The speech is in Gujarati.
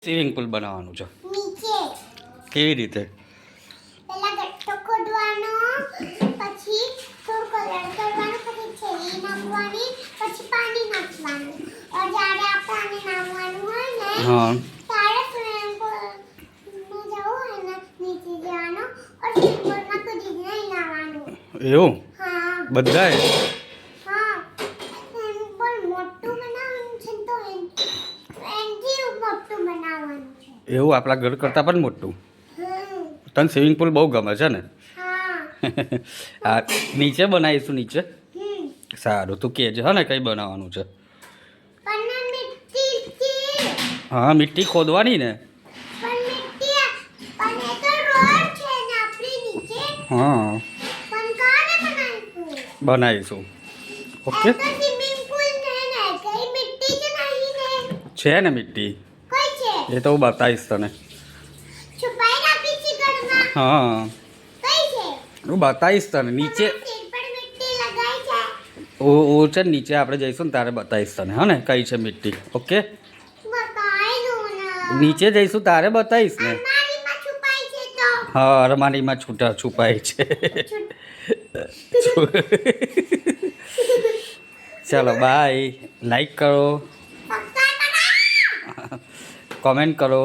સ્વિમિંગ પુલ બનાવવાનું છે નીચે કેવી રીતે? પહેલા ગટ્ટો ખોદવાનો, પછી થોડું કલર કરવાનો, પછી છેલી નાખવાની, પછી પાણી નાખવાનું. જ્યારે આ પાણી નાખવાનું હોય ને હા ત્યારે સ્વિમિંગ પુલમાં જવું હોય ને નીચે જવાનું और સ્વિમિંગ પુલમાં કૂદી નહીં આવવાનું. એવું હા બધાએ? હા સ્વિમિંગ પુલ મોટું બનાવવાનું છે તો એનથી મોટું બનાવવાનું છે. એવું આપણા ઘર કરતાં પણ મોટું? હમ તને સ્વિમિંગ પુલ બહુ ગમે છે ને? હા આ નીચે બનાવીશું નીચે. હમ સારું તું કહેજે હા ને કંઈ બનાવવાનું છે. પણ મિટ્ટીથી હા મિટ્ટી ખોદવાની ને. પણ મિટ્ટી પણ એ તો રોડ છે ને આપણી નીચે હા પણ કાને બનાવીશું બનાવીશું. ઓકે એ તો સ્વિમિંગ પુલ ને કઈ મિટ્ટી જ નહીં ને છે ને મિટ્ટી કઈ છે એ તો હું બતાવીશ તને. છુપાઈ રાખી છે ઘરમાં હા કઈ છે હું બતાવીશ તને નીચે. તમારા સિર પર મિટ્ટી લગાઈ છે ઓ છે ને નીચે આપણે જઈશું ને તારે બતાવીશ તને હા ને કઈ છે મિટ્ટી. ઓકે બતાઈ દો ને નીચે જઈશું તારે બતાવીશ ને. અલમારીમાં છુપાઈ છે તો હા અરમાનીમાં છૂટા છુપાય છે. ચલો બાય. લાઈક કરો, સબસ્ક્રાઇબ કરો કમેન્ટ કરો.